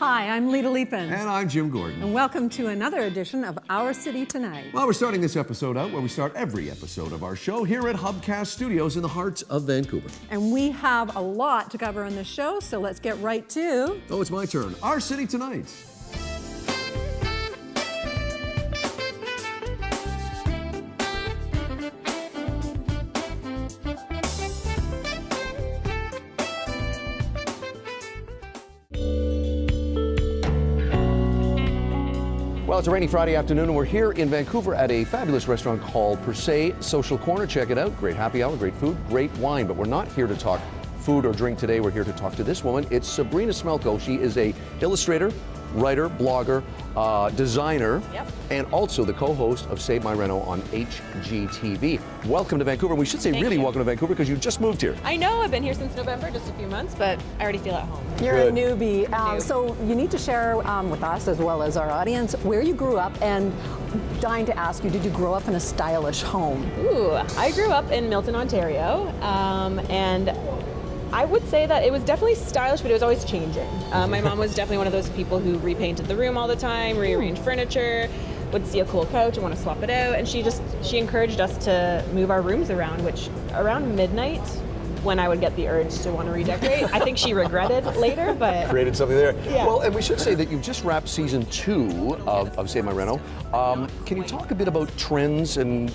Hi, I'm Lita Leapin. And I'm Jim Gordon. And welcome to another edition of Our City Tonight. Well, we're starting this episode out where we start every episode of our show here at Hubcast Studios in the heart of Vancouver. And we have a lot to cover on this show, so let's get right to... Oh, it's my turn. Our City Tonight. Well, it's a rainy Friday afternoon, and we're here in Vancouver at a fabulous restaurant called Per Se Social Corner. Check it out. Great happy hour, great food, great wine. But we're not here to talk food or drink today. We're here to talk to this woman. It's Sabrina Smelko. She is a illustrator, writer, blogger, designer, and also the co-host of Save My Reno on HGTV. Welcome to Vancouver. We should say Thank really you. welcome to Vancouver because you just moved here. I know, I've been here since November, just a few months, but I already feel at home. You're Good. a newbie, so you need to share with us as well as our audience where you grew up, and dying to ask you, did you grow up in a stylish home? Ooh, I grew up in Milton, Ontario, and I would say that it was definitely stylish, but it was always changing. My mom was definitely one of those people who repainted the room all the time, rearranged furniture, would see a cool couch and want to swap it out, and she encouraged us to move our rooms around, which around midnight, when I would get the urge to want to redecorate. I think she regretted later, but... Created something there. Yeah. Well, and we should say that you've just wrapped season 2 of Save My Reno. Can you talk a bit about trends in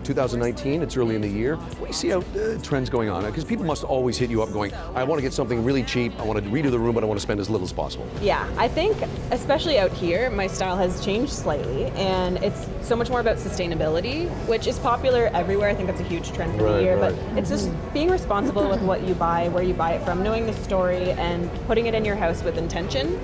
2019? It's early in the year. What do you see out trends going on? Because people must always hit you up going, I want to get something really cheap, I want to redo the room, but I want to spend as little as possible. Yeah, I think especially out here, my style has changed slightly, and it's so much more about sustainability, which is popular everywhere. I think that's a huge trend for the year, but it's just being responsible with what you buy, where you buy it from, knowing the story, and putting it in your house with intention.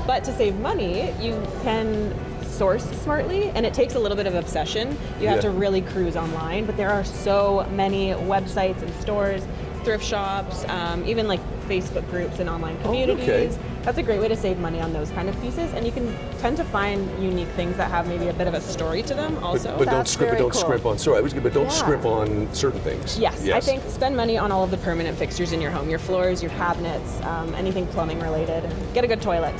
But to save money, you can source smartly, and it takes a little bit of obsession. You have to really cruise online, but there are so many websites and stores, thrift shops, even like Facebook groups and online communities. That's a great way to save money on those kind of pieces, and you can tend to find unique things that have maybe a bit of a story to them also. But don't scrimp on. Sorry, I was good, but don't scrimp on certain things. Yes, I think spend money on all of the permanent fixtures in your home, your floors, your cabinets, anything plumbing related. Get a good toilet.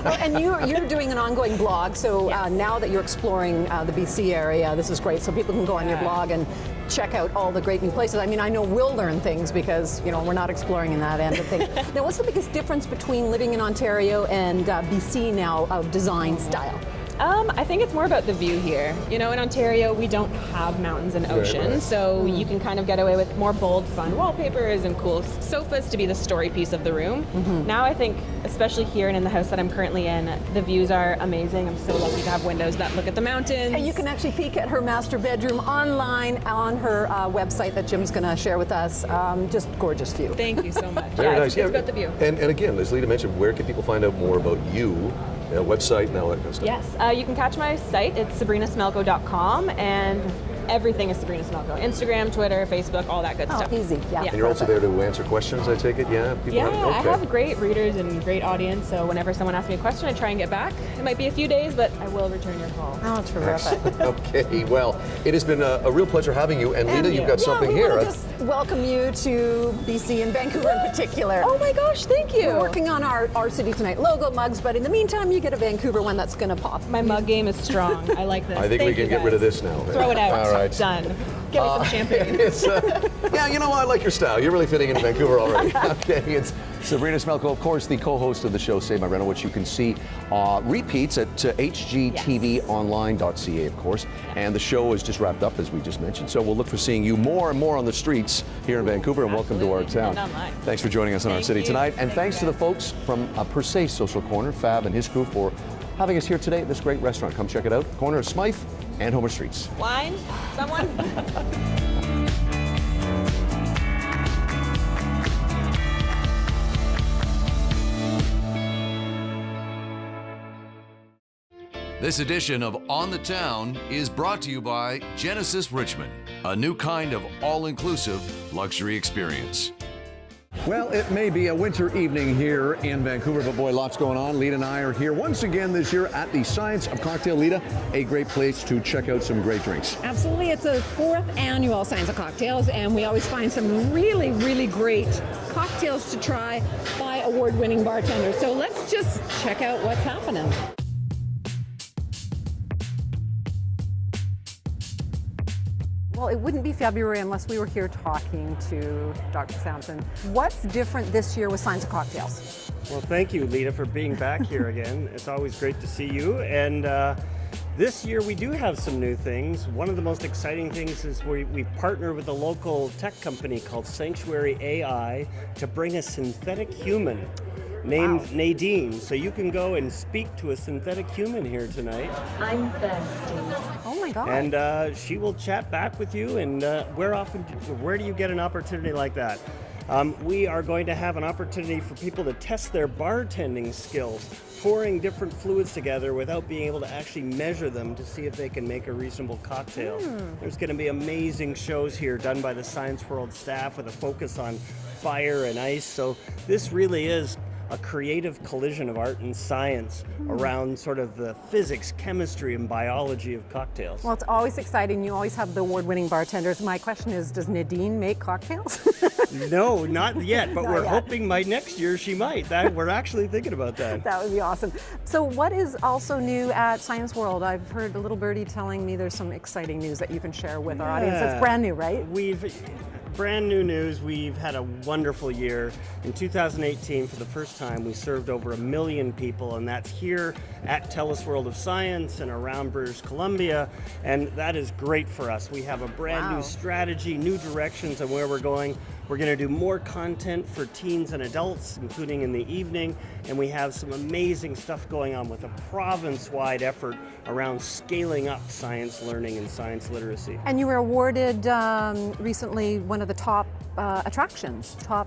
Well, and you're doing an ongoing blog, so now that you're exploring the BC area, this is great, so people can go on your blog and check out all the great new places. I mean, I know we'll learn things because, you know, we're not exploring in that end of things. Now, what's the biggest difference between living in Ontario and BC now of design style? I think it's more about the view here. You know, in Ontario, we don't have mountains and ocean, so you can kind of get away with more bold, fun wallpapers and cool sofas to be the story piece of the room. Now I think, especially here and in the house that I'm currently in, the views are amazing. I'm so lucky to have windows that look at the mountains. And you can actually peek at her master bedroom online on her website that Jim's going to share with us. Just gorgeous view. Thank you so much. Very nice. It's about the view. And again, as Lita mentioned, where can people find out more about you? Website and all that kind of stuff. Yes, you can catch my site. It's sabrinasmelko.com, and everything is Sabrina Smelko. Instagram, Twitter, Facebook, all that good stuff. Easy, yeah. And you're also there to answer questions, I take it? Yeah? I have great readers and great audience, so whenever someone asks me a question, I try and get back. It might be a few days, but I will return your call. Oh, terrific. Okay, well, it has been a real pleasure having you. And Lita, you've got something here. We just welcome you to BC and Vancouver in particular. Oh my gosh, thank you. We're working on our City Tonight logo mugs, but in the meantime, you get a Vancouver one that's going to pop. My mug game is strong. I like this. I think we can get rid of this now. Throw it out. All right. Done. Give me some champagne. Yeah, you know what? I like your style. You're really fitting into Vancouver already. Okay, it's Sabrina Smelko, of course, the co-host of the show Save My Reno, which you can see repeats at hgtvonline.ca, of course. And the show is just wrapped up, as we just mentioned. So we'll look for seeing you more and more on the streets here in Vancouver. And welcome to our town. And online. Thanks for joining us on Our City Tonight. And thanks to the folks from Per Se Social Corner, Fab and his crew, for having us here today at this great restaurant. Come check it out. Corner of Smythe and Homer Streets. Wine? Someone? This edition of On the Town is brought to you by Genesis Richmond, a new kind of all-inclusive luxury experience. Well, it may be a winter evening here in Vancouver, but boy, lots going on. Lita and I are here once again this year at the Science of Cocktail. Lita, a great place to check out some great drinks. Absolutely. It's a 4th annual Science of Cocktails, and we always find some really, really great cocktails to try by award-winning bartender. So let's just check out what's happening. Well, it wouldn't be February unless we were here talking to Dr. Sampson. What's different this year with Science of Cocktails? Well, thank you, Lita, for being back here again. It's always great to see you. And this year we do have some new things. One of the most exciting things is we partnered with a local tech company called Sanctuary AI to bring a synthetic human named Nadine. So you can go and speak to a synthetic human here tonight. I'm thirsty. Oh my God. And she will chat back with you. And where do you get an opportunity like that? We are going to have an opportunity for people to test their bartending skills, pouring different fluids together without being able to actually measure them to see if they can make a reasonable cocktail. There's going to be amazing shows here done by the Science World staff with a focus on fire and ice. So this really is a creative collision of art and science around sort of the physics, chemistry, and biology of cocktails. Well, it's always exciting. You always have the award-winning bartenders. My question is, does Nadine make cocktails? No, not yet, but Not we're yet. hoping by next year she might. We're actually thinking about that. That would be awesome. So what is also new at Science World? I've heard a little birdie telling me there's some exciting news that you can share with our audience. It's brand new, right? Brand new news. We've had a wonderful year. In 2018, for the first time, we served over 1 million people, and that's here at TELUS World of Science and around British Columbia, and that is great for us. We have a brand new strategy, new directions on where we're going. We're going to do more content for teens and adults, including in the evening, and we have some amazing stuff going on with a province-wide effort around scaling up science learning and science literacy. And you were awarded recently one of the top attractions, Yeah,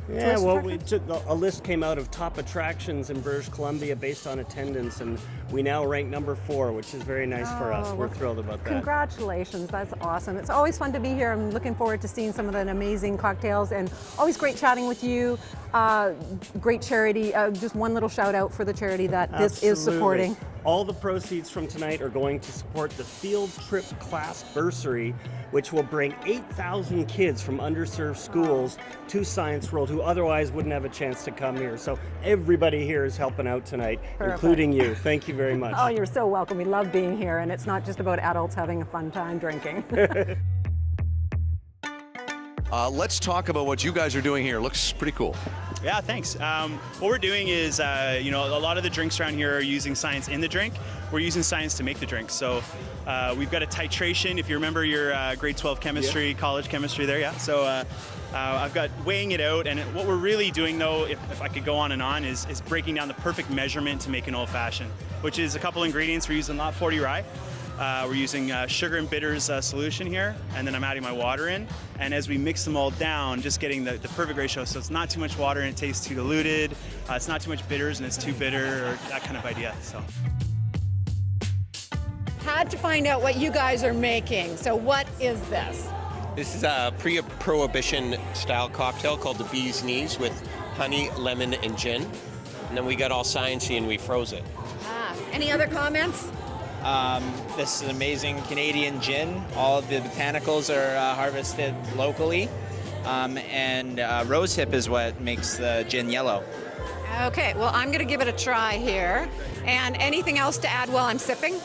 tourist well, attractions? a list came out of top attractions in British Columbia based on attendance, and we now rank number 4, which is very nice for us. We're thrilled about that. Congratulations, that's awesome. It's always fun to be here. I'm looking forward to seeing some of the amazing cocktails, and always great chatting with you. Great charity, just one little shout out for the charity that this is supporting. All the proceeds from tonight are going to support the Field Trip Class Bursary, which will bring 8,000 kids from underserved schools to Science World who otherwise wouldn't have a chance to come here. So everybody here is helping out tonight, including you. Thank you very much. Oh, you're so welcome. We love being here, and it's not just about adults having a fun time drinking. Let's talk about what you guys are doing here. Looks pretty cool. Yeah, thanks. What we're doing is, a lot of the drinks around here are using science in the drink. We're using science to make the drink. So we've got a titration. If you remember your grade 12 chemistry, college chemistry there, yeah. So I've got weighing it out, and what we're really doing, though, if I could go on and on, is breaking down the perfect measurement to make an old-fashioned, which is a couple ingredients. We're using lot 40 rye. We're using sugar and bitters solution here, and then I'm adding my water in. And as we mix them all down, just getting the perfect ratio, so it's not too much water and it tastes too diluted. It's not too much bitters and it's too bitter, or that kind of idea. So. Had to find out what you guys are making. So what is this? This is a pre-prohibition style cocktail called the Bee's Knees with honey, lemon, and gin. And then we got all sciencey and we froze it. Any other comments? This is an amazing Canadian gin. All of the botanicals are harvested locally, and rosehip is what makes the gin yellow. Okay, well, I'm going to give it a try here. And anything else to add while I'm sipping?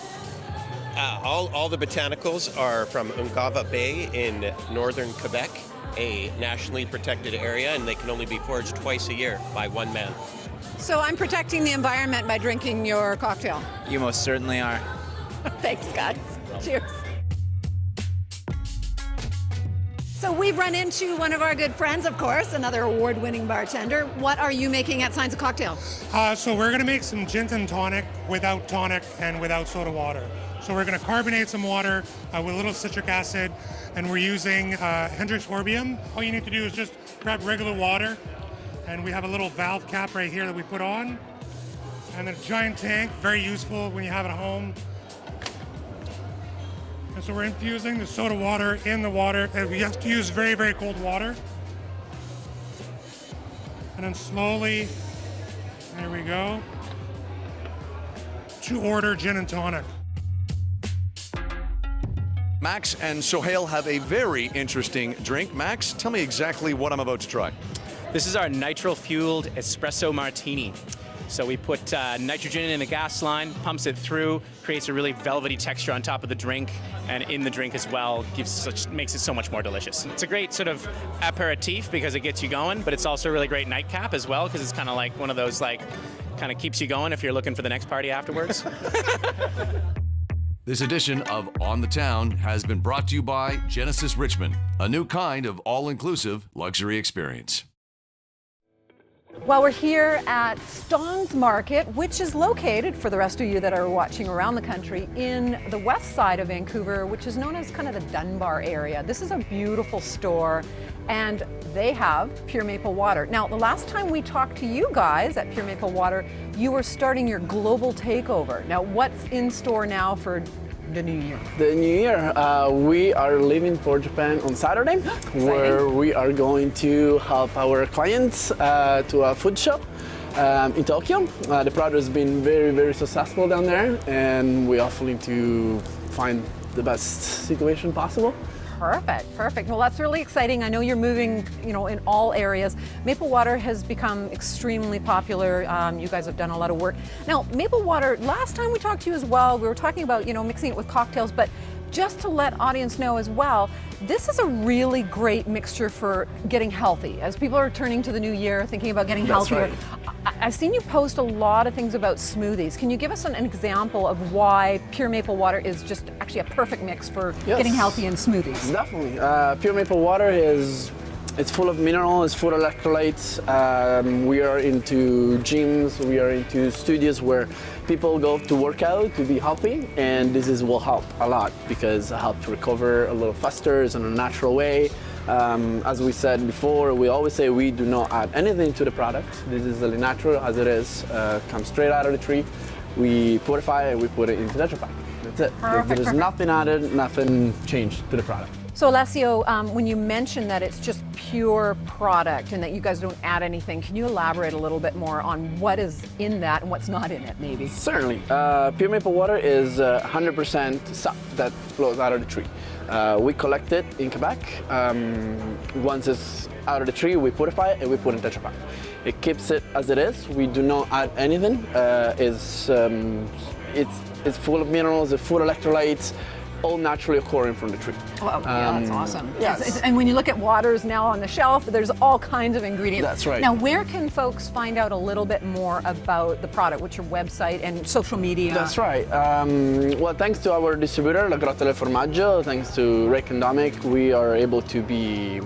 All the botanicals are from Ungava Bay in northern Quebec, a nationally protected area, and they can only be foraged twice a year by one man. So I'm protecting the environment by drinking your cocktail. You most certainly are. Thanks, guys. Cheers. So we've run into one of our good friends, of course, another award-winning bartender. What are you making at Science of Cocktail? So we're going to make some gin and tonic and without soda water. So we're going to carbonate some water with a little citric acid, and we're using Hendrix Orbium. All you need to do is just grab regular water, and we have a little valve cap right here that we put on, and then a giant tank, very useful when you have it at home. And so we're infusing the soda water in the water, and we have to use very, very cold water. And then slowly, there we go, to order gin and tonic. Max and Sohail have a very interesting drink. Max, tell me exactly what I'm about to try. This is our nitro-fueled espresso martini. So we put nitrogen in the gas line, pumps it through, creates a really velvety texture on top of the drink, and in the drink as well, makes it so much more delicious. It's a great sort of aperitif because it gets you going, but it's also a really great nightcap as well because it's kind of like one of those kind of keeps you going if you're looking for the next party afterwards. This edition of On the Town has been brought to you by Genesis Richmond, a new kind of all-inclusive luxury experience. Well, we're here at Stong's Market, which is located, for the rest of you that are watching around the country, in the west side of Vancouver, which is known as kind of the Dunbar area. This is a beautiful store, and they have Pure Maple Water. Now, the last time we talked to you guys at Pure Maple Water, you were starting your global takeover. Now, what's in store now for the new year? The new year, we are leaving for Japan on Saturday, where we are going to help our clients to a food show in Tokyo. The product has been very, very successful down there, and we are hoping to find the best situation possible. Perfect. Well, that's really exciting. I know you're moving, in all areas. Maple Water has become extremely popular. You guys have done a lot of work. Now, Maple Water, last time we talked to you as well, we were talking about, mixing it with cocktails, but just to let audience know as well, this is a really great mixture for getting healthy. As people are turning to the new year, thinking about getting healthier. Right. I've seen you post a lot of things about smoothies. Can you give us an example of why Pure Maple Water is just actually a perfect mix for getting healthy in smoothies? Definitely. Pure Maple Water it's full of minerals, it's full of electrolytes. We are into gyms, we are into studios where people go to work out to be healthy, and this will help a lot because it helps recover a little faster, it's in a natural way. As we said before, we always say we do not add anything to the product. This is really natural as it is, comes straight out of the tree. We purify it, we put it into Tetra Pak. That's it. There's nothing added, nothing changed to the product. So Alessio, when you mention that it's just pure product and that you guys don't add anything, can you elaborate a little bit more on what is in that and what's not in it, maybe? Certainly. Pure Maple Water is 100% sap that flows out of the tree. We collect it in Quebec. Once it's out of the tree, we purify it and we put it in Tetra Pak. It keeps it as it is. We do not add anything. It's full of minerals, it's full of electrolytes, all naturally occurring from the tree. Oh, yeah, that's awesome. Yes. And when you look at waters now on the shelf, there's all kinds of ingredients. That's right. Now, where can folks find out a little bit more about the product? What's your website and social media? That's right. Well, thanks to our distributor, La Grotta del Formaggio, thanks to Rick and Dominic, we are able to be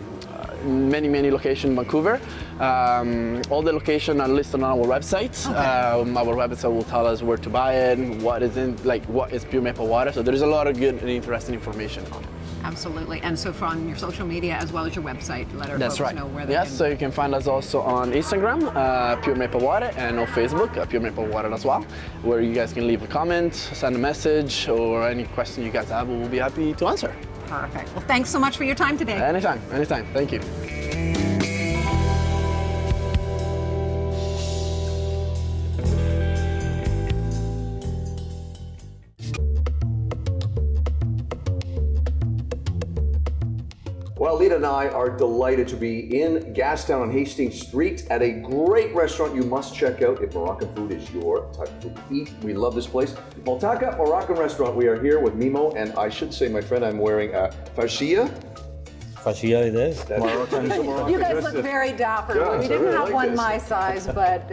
many locations in Vancouver. All the locations are listed on our website. Okay. Our website will tell us where to buy it, what is Pure Maple Water. So there's a lot of good and interesting information on it. Absolutely. And so from your social media as well as your website, let our That's folks right. know where they Yes, can. so you can find us also on Instagram, Pure Maple Water, and on Facebook, Pure Maple Water as well, where you guys can leave a comment, send a message, or any question you guys have, we will be happy to answer. Perfect. Well, thanks so much for your time today. Anytime. Thank you. Well, Lita and I are delighted to be in Gastown on Hastings Street at a great restaurant you must check out if Moroccan food is your type of food to eat. We love this place. Maltaka Moroccan Restaurant. We are here with Mimo, and I should say, my friend, I'm wearing a fascia. Fascia it is. Moroccan. You guys look very dapper. Yeah, we I didn't really have like one this. my size, but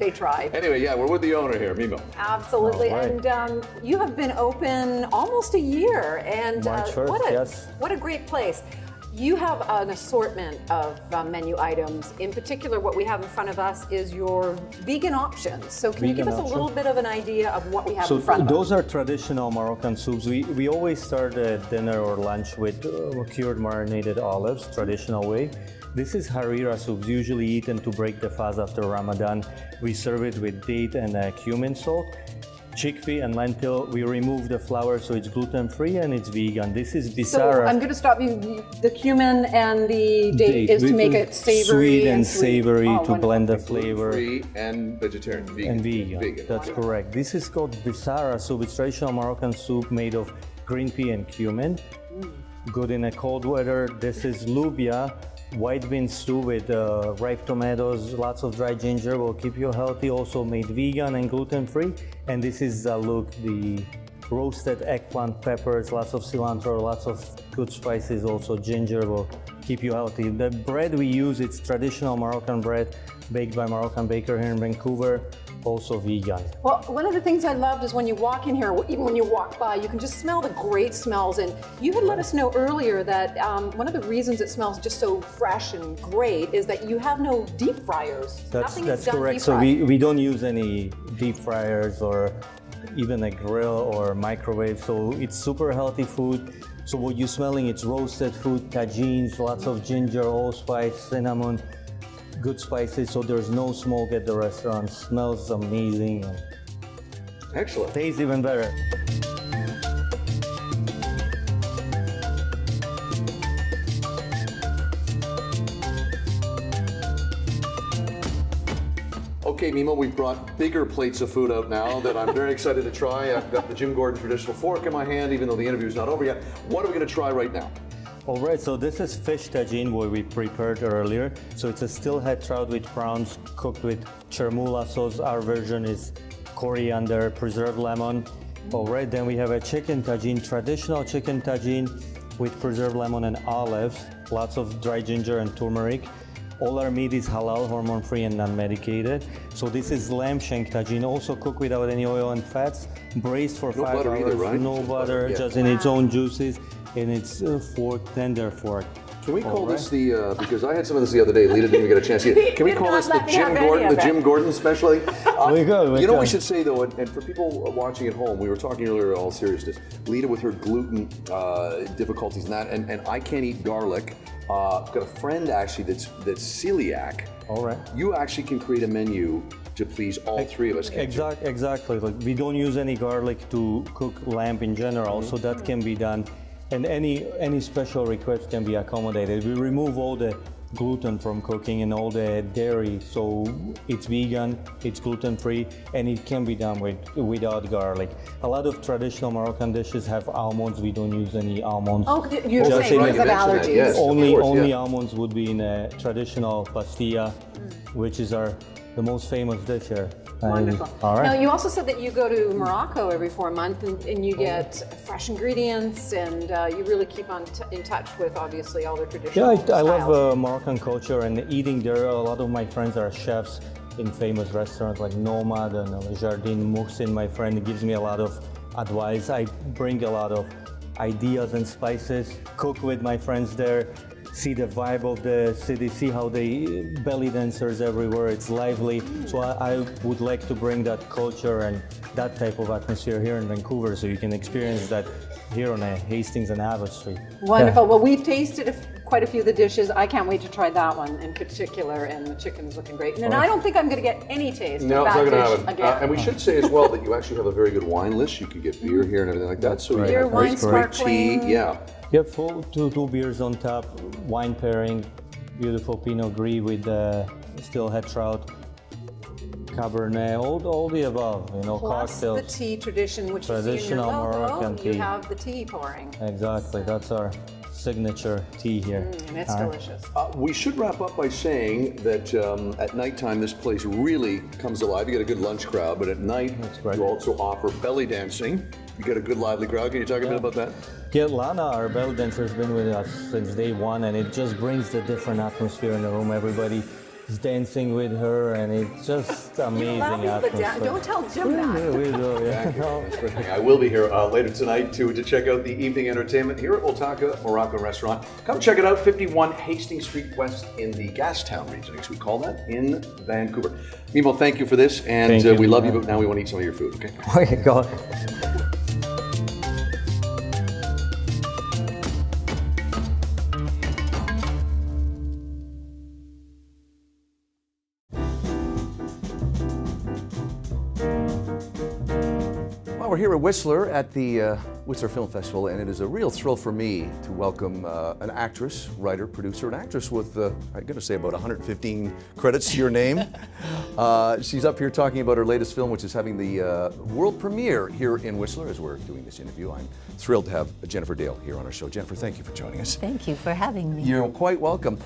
they tried. Anyway, yeah, we're with the owner here, Mimo. Absolutely. All right. And you have been open almost a year. And March 1st, yes. What a great place. You have an assortment of menu items. In particular, what we have in front of us is your vegan options. So can you give us a little bit of an idea of what we have in front of us? Those are traditional Moroccan soups. We always start dinner or lunch with cured marinated olives, traditional way. This is harira soups, usually eaten to break the fast after Ramadan. We serve it with date and cumin salt. Chickpea and lentil, we remove the flour so it's gluten-free and it's vegan. This is bisara. So I'm going to stop you. The cumin and the date is to make it savory sweet and savory to blend the flavor. Free and vegetarian, vegan. And vegan. That's correct. This is called bisara soup. It's traditional Moroccan soup made of green pea and cumin. Good in a cold weather. This is lubia. white bean stew with ripe tomatoes, lots of dried ginger will keep you healthy. Also made vegan and gluten-free. And this is look, the roasted eggplant peppers, lots of cilantro, lots of good spices. Also ginger will keep you healthy. The bread we use, it's traditional Moroccan bread baked by Moroccan baker here in Vancouver, also vegan. Well, one of the things I loved is when you walk in here, even when you walk by, you can just smell the great smells. And you had let us know earlier that one of the reasons it smells just so fresh and great is that you have no deep fryers. That's correct. So we don't use any deep fryers or even a grill or microwave. So it's super healthy food. So what you're smelling, it's roasted food, tagines, lots of ginger, allspice, cinnamon, good spices. So there's no smoke at the restaurant. Smells amazing. And excellent. Tastes even better. Okay, Mimo, we've brought bigger plates of food out now that I'm very excited to try. I've got the Jim Gordon traditional fork in my hand, even though the interview's not over yet. What are we going to try right now? All right, so this is fish tagine, what we prepared earlier. So it's a stillhead trout with prawns cooked with chermoula sauce. Our version is coriander, preserved lemon. All right, then we have a chicken tagine, traditional chicken tagine with preserved lemon and olives, lots of dry ginger and turmeric. All our meat is halal, hormone-free and non-medicated. So this is lamb shank tagine, also cooked without any oil and fats, braised for 5 hours. No butter either, right? No butter, just in its own juices, and it's tender fork. Can we call this the, because I had some of this the other day, Lita didn't even get a chance to eat it. Can we call this the Jim Gordon specialty? You know what we should say though, and for people watching at home, we were talking earlier in all seriousness, Lita with her gluten difficulties and that, and I can't eat garlic. I've got a friend actually that's celiac. All right. You actually can create a menu to please all three of us, can't you? Exactly. Like we don't use any garlic to cook lamb in general, so that can be done. And any special request can be accommodated. We remove all the gluten from cooking and all the dairy, so it's vegan, it's gluten-free, and it can be done without garlic. A lot of traditional Moroccan dishes have almonds. We don't use any almonds. Oh, you're saying because of allergies. Yes, only almonds would be in a traditional pastilla, which is the most famous dish here. Wonderful. All right. Now, you also said that you go to Morocco every 4 months and you get fresh ingredients and you really keep in touch with, obviously, all the traditional I love Moroccan culture and eating there. A lot of my friends are chefs in famous restaurants like Nomad and Jardin Muhsin. My friend gives me a lot of advice. I bring a lot of ideas and spices, cook with my friends there, see the vibe of the city, see how they belly dancers everywhere, it's lively. So I would like to bring that culture and that type of atmosphere here in Vancouver so you can experience that here on Hastings and Abbott Street. Wonderful. Yeah. Well, we've tasted quite a few of the dishes. I can't wait to try that one in particular, and the chicken's looking great. And I don't think I'm going to get any taste of that it's not going to happen. Again. And we should say as well that you actually have a very good wine list. You can get beer here and everything like that. So beer, you wine, have sparkling. tea. Yeah. Yep, two beers on top, wine pairing, beautiful Pinot Gris with stillhead trout, Cabernet, all the above, Plus cocktails. the tea tradition, which traditional you see in your logo, Moroccan tea. You have the tea pouring. Exactly, that's our signature tea here. And it's delicious. We should wrap up by saying that at nighttime this place really comes alive. You get a good lunch crowd, but at night you also offer belly dancing. You get a good lively crowd. Can you talk a bit about that? Yeah, Lana, our belly dancer, has been with us since day one, and it just brings the different atmosphere in the room. Everybody is dancing with her, and it's just amazing atmosphere. Don't tell Jim that. Yeah, we do, yeah. Thank you. I will be here later tonight to check out the evening entertainment here at Oltaka Moroccan Restaurant. Come check it out, 51 Hastings Street West in the Gastown region, as we call that, in Vancouver. Mimo, thank you for this, and we love you, but now we want to eat some of your food, okay? Okay, go ahead. Well, we're here at Whistler at the Whistler Film Festival, and it is a real thrill for me to welcome an actress, writer, producer, an actress with, I'm going to say, about 115 credits to your name. She's up here talking about her latest film, which is having the world premiere here in Whistler as we're doing this interview. I'm thrilled to have Jennifer Dale here on our show. Jennifer, thank you for joining us. Thank you for having me. You're quite welcome.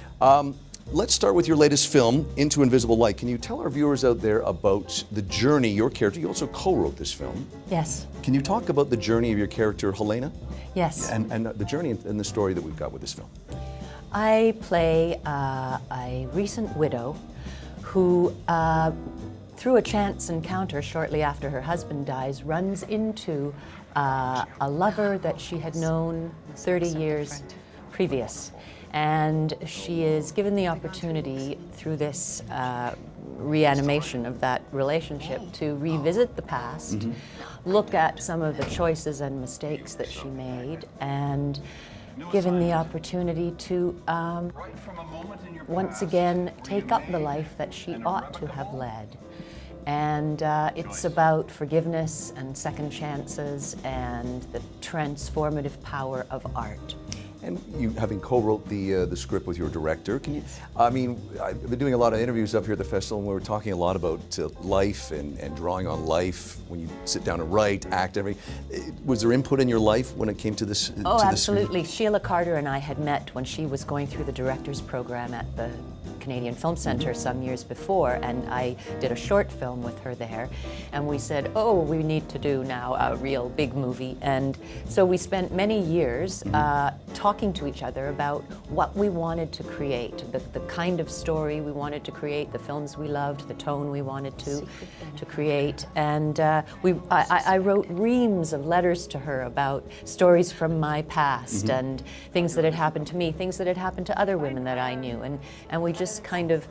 Let's start with your latest film, Into Invisible Light. Can you tell our viewers out there about the journey, your character? You also co-wrote this film. Yes. Can you talk about the journey of your character, Helena? Yes. And the journey and the story that we've got with this film. I play a recent widow who, through a chance encounter shortly after her husband dies, runs into a lover that she had known 30 years previous. And she is given the opportunity through this reanimation of that relationship to revisit the past, look at some of the choices and mistakes that she made, and given the opportunity to once again take up the life that she ought to have led. And it's about forgiveness and second chances and the transformative power of art. And you, having co-wrote the script with your director, can you? I mean, I've been doing a lot of interviews up here at the festival, and we were talking a lot about life and drawing on life when you sit down and write, act, everything. Was there input in your life when it came to this? Oh, absolutely. Sheila Carter and I had met when she was going through the director's program at the Canadian Film Centre some years before, and I did a short film with her there, and we said, oh, we need to do now a real big movie. And so we spent many years talking to each other about what we wanted to create, the kind of story we wanted to create, the films we loved, the tone we wanted to create. And I wrote reams of letters to her about stories from my past and things that had happened to me, things that had happened to other women that I knew. And we just kind of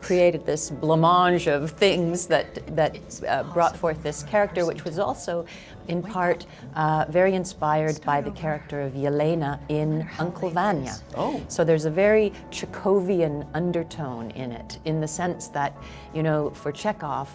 created this blancmange of things that brought forth this character, which was also in part very inspired by the character of Yelena in Uncle Vanya. Oh. So there's a very Chekhovian undertone in it, in the sense that, you know, for Chekhov,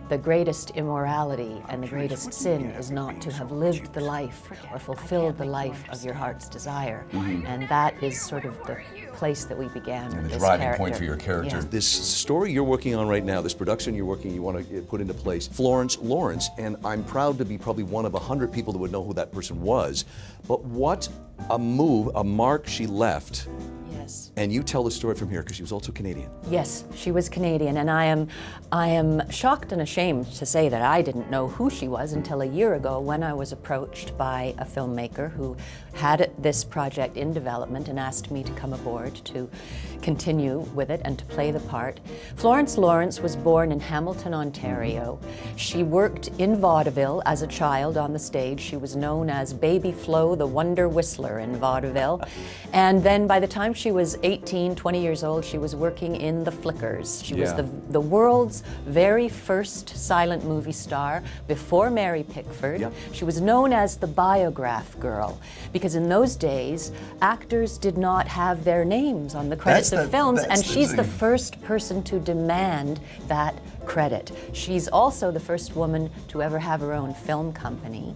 the greatest immorality and the greatest sin is not to have lived the life or fulfilled the life of your heart's desire. And that is sort of the place that we began with the this driving character. point for your character. Yeah. This story you're working on right now, this production you want to put into place, Florence Lawrence, and I'm proud to be probably one of 100 people that would know who that person was. But what a move, a mark she left. Yes. And you tell the story from here because she was also Canadian. Yes, she was Canadian, and I am shocked and ashamed to say that I didn't know who she was until a year ago when I was approached by a filmmaker who had this project in development and asked me to come aboard to continue with it and to play the part. Florence Lawrence was born in Hamilton, Ontario. She worked in vaudeville as a child on the stage. She was known as Baby Flo, the Wonder Whistler in vaudeville. And then by the time she was 18, 20 years old, she was working in the Flickers. She was the world's very first silent movie star before Mary Pickford. She was known as the Biograph Girl because in those days, actors did not have their names on the credits of films, and she's the first person to demand that credit. She's also the first woman to ever have her own film company.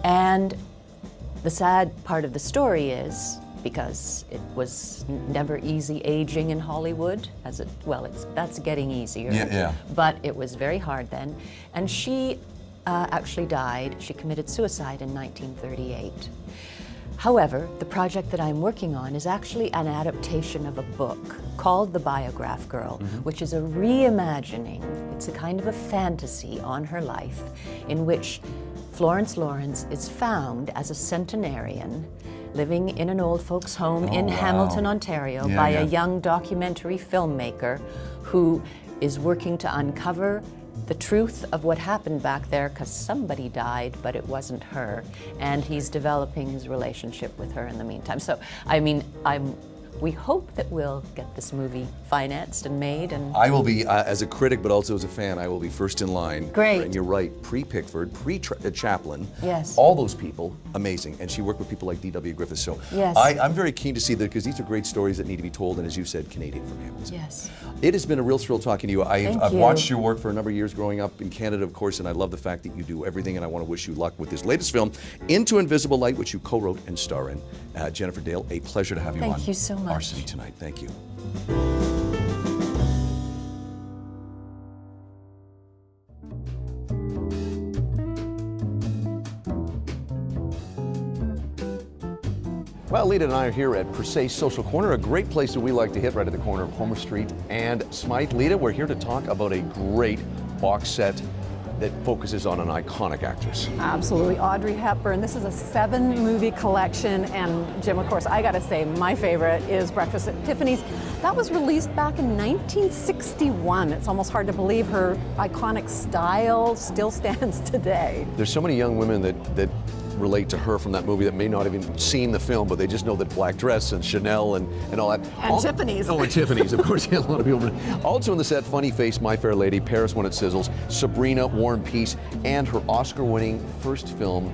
And the sad part of the story is, because it was never easy aging in Hollywood, that's getting easier. But it was very hard then. And she actually died. She committed suicide in 1938. However, the project that I'm working on is actually an adaptation of a book called The Biograph Girl, which is a reimagining. It's a kind of a fantasy on her life in which Florence Lawrence is found as a centenarian living in an old folks' home in Hamilton, Ontario, by a young documentary filmmaker who is working to uncover the truth of what happened back there, because somebody died, but it wasn't her. And he's developing his relationship with her in the meantime. So, I mean, I'm we hope that we'll get this movie financed and made. And I will be, as a critic, but also as a fan, I will be first in line. Great. And you're right, pre-Pickford, pre-Chaplin. Yes. All those people, amazing. And she worked with people like D.W. Griffith. So yes. I'm very keen to see that, because these are great stories that need to be told, and as you said, Canadian from Hamilton. Yes. It has been a real thrill talking to you. I've you. watched your work for a number of years growing up in Canada, of course, and I love the fact that you do everything, and I want to wish you luck with this latest film, Into Invisible Light, which you co-wrote and star in. Jennifer Dale, a pleasure to have you on Thank you so much. Our City Tonight. Thank you. Well, Lita and I are here at Per Se Social Corner, a great place that we like to hit right at the corner of Homer Street and Smythe. Lita, we're here to talk about a great box set that focuses on an iconic actress. Absolutely, Audrey Hepburn. This is a 7-movie collection, and Jim, of course, I gotta say, my favorite is Breakfast at Tiffany's. That was released back in 1961. It's almost hard to believe her iconic style still stands today. There's so many young women that relate to her from that movie that may not have even seen the film, but they just know that black dress and Chanel and all that. And Tiffany's. Oh, and Tiffany's, of course. Yeah, a lot of people. Also in the set, Funny Face, My Fair Lady, Paris When It Sizzles, Sabrina, War and Peace, and her Oscar-winning first film,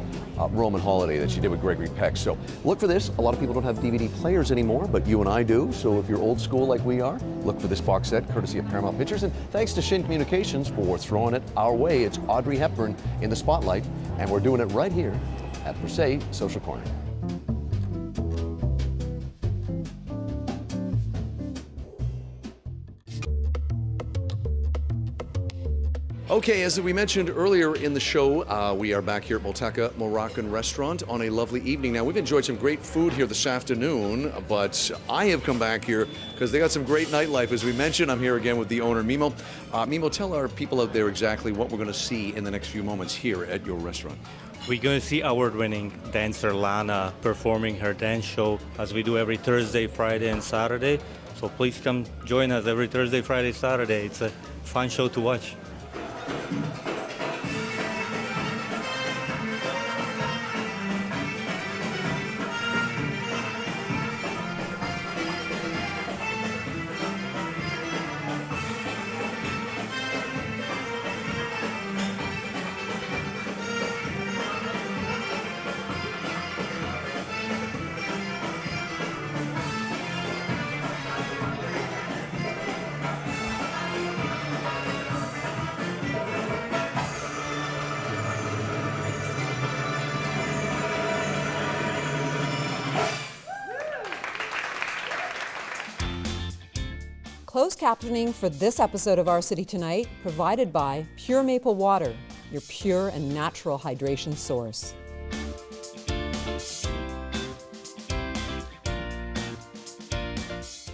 Roman Holiday, that she did with Gregory Peck. So look for this. A lot of people don't have DVD players anymore, but you and I do. So if you're old school like we are, look for this box set, courtesy of Paramount Pictures. And thanks to Shin Communications for throwing it our way. It's Audrey Hepburn in the spotlight, and we're doing it right here at Per Se Social Corner. Okay, as we mentioned earlier in the show, we are back here at Multaka Moroccan Restaurant on a lovely evening. Now, we've enjoyed some great food here this afternoon, but I have come back here because they got some great nightlife. As we mentioned, I'm here again with the owner, Mimo. Mimo, tell our people out there exactly what we're going to see in the next few moments here at your restaurant. We're going to see award-winning dancer Lana performing her dance show as we do every Thursday, Friday, and Saturday. So please come join us every Thursday, Friday, Saturday. It's a fun show to watch. Closed captioning for this episode of Our City Tonight provided by Pure Maple Water, your pure and natural hydration source.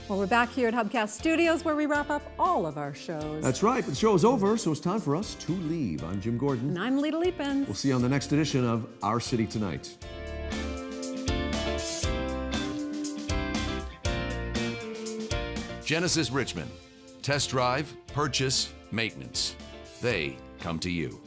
Well, we're back here at Hubcast Studios where we wrap up all of our shows. That's right, but the show is over, so it's time for us to leave. I'm Jim Gordon. And I'm Lita Leapins. We'll see you on the next edition of Our City Tonight. Genesis Richmond. Test drive, purchase, maintenance. They come to you.